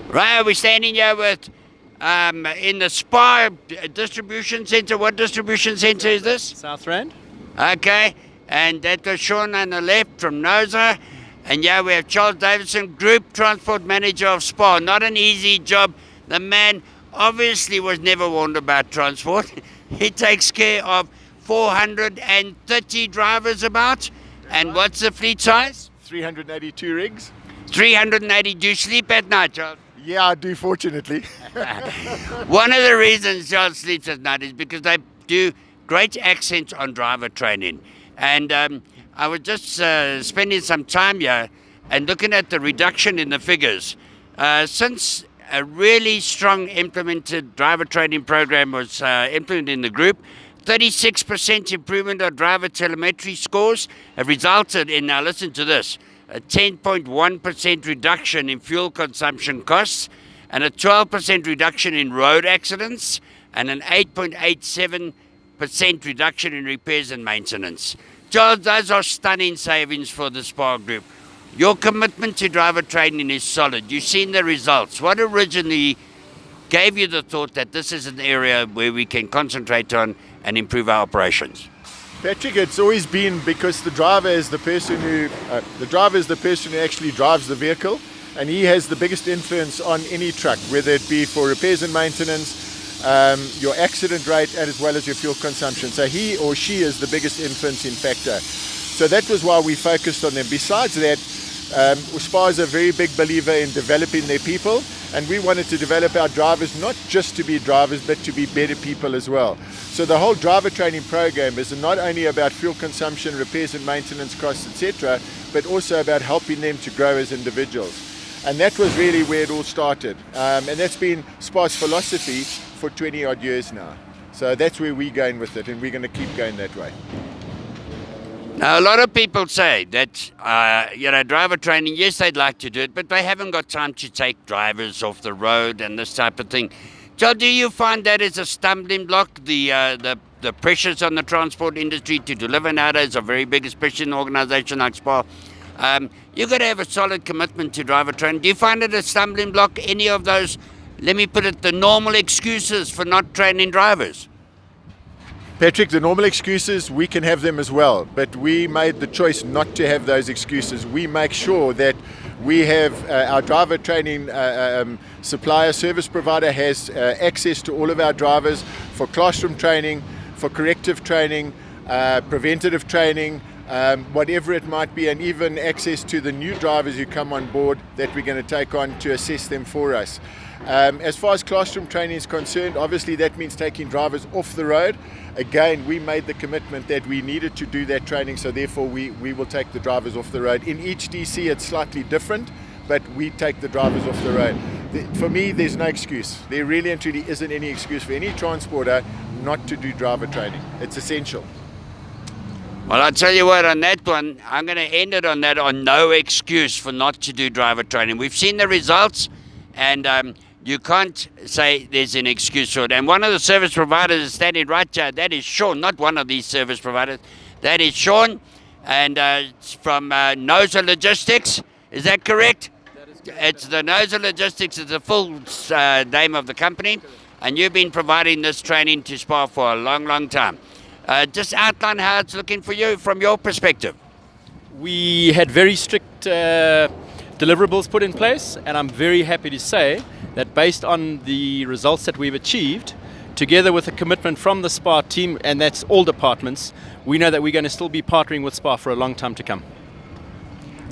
Right, we're standing here with in the Spar distribution center. What distribution center is this? South Rand. Okay, and that was Sean on the left from NOSA. And yeah, we have Charles Davidson, Group Transport Manager of Spar. Not an easy job. The man obviously was never warned about transport. He takes care of 430 drivers about. And what's the fleet size? 382 rigs. 380. Do you sleep at night, Charles? Yeah, I do, fortunately. One of the reasons Charles sleeps at night is because they do great accents on driver training. And I was just spending some time here and looking at the reduction in the figures. Since a really strong implemented driver training program was implemented in the group, 36% improvement of driver telemetry scores have resulted in, now listen to this, a 10.1% reduction in fuel consumption costs and a 12% reduction in road accidents and an 8.87% reduction in repairs and maintenance. Charles, those are stunning savings for the Spar Group. Your commitment to driver training is solid. You've seen the results. What originally gave you the thought that this is an area where we can concentrate on and improve our operations? Patrick, it's always been because the driver is the person who actually drives the vehicle, and he has the biggest influence on any truck, whether it be for repairs and maintenance, your accident rate, as well as your fuel consumption. So he or she is the biggest influencing factor. So that was why we focused on them. Besides that, Spar is a very big believer in developing their people, and we wanted to develop our drivers not just to be drivers but to be better people as well. So the whole driver training program is not only about fuel consumption, repairs and maintenance costs, etc., but also about helping them to grow as individuals. And that was really where it all started, and that's been Spar's philosophy for 20 odd years now. So that's where we're going with it, and we're going to keep going that way. Now, a lot of people say that, driver training, yes, they'd like to do it, but they haven't got time to take drivers off the road and this type of thing. Joe, do you find that is a stumbling block? The pressures on the transport industry to deliver nowadays are very big, especially in an organization like Spar. You've got to have a solid commitment to driver training. Do you find it a stumbling block, any of those, let me put it, the normal excuses for not training drivers? Patrick, the normal excuses, we can have them as well, but we made the choice not to have those excuses. We make sure that we have our driver training supplier, service provider has access to all of our drivers for classroom training, for corrective training, preventative training, whatever it might be, and even access to the new drivers who come on board that we're going to take on to assess them for us. As far as classroom training is concerned, obviously that means taking drivers off the road. Again, we made the commitment that we needed to do that training, so therefore we will take the drivers off the road. In each DC it's slightly different, but we take the drivers off the road. For me, there's no excuse. There really and truly isn't any excuse for any transporter not to do driver training. It's essential. Well, I'll tell you what, on that one, I'm going to end it on that, on no excuse for not to do driver training. We've seen the results, and you can't say there's an excuse for it. And one of the service providers is standing right here. That is Sean, not one of these service providers. That is Sean, and it's from NOSA Logistics. Is that correct? That is correct. It's the NOSA Logistics is the full name of the company, and you've been providing this training to Spar for a long, long time. Just outline how it's looking for you from your perspective. We had very strict deliverables put in place, and I'm very happy to say that based on the results that we've achieved, together with a commitment from the Spar team, and that's all departments, we know that we're going to still be partnering with Spar for a long time to come.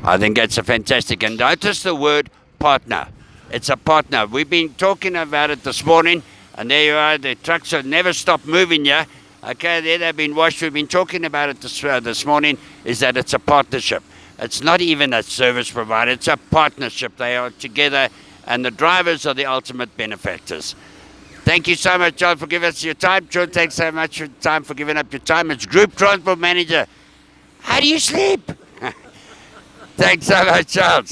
I think that's a fantastic, and notice the word partner. It's a partner. We've been talking about it this morning, and there you are, the trucks have never stopped moving here. Okay, there they've been washed. We've been talking about it this morning, is that it's a partnership. It's not even a service provider, it's a partnership. They are together, and the drivers are the ultimate benefactors. Thank you so much, John, for giving us your time. John, thanks so much for time for giving up your time. It's Group Transport Manager. How do you sleep? Thanks so much, Charles.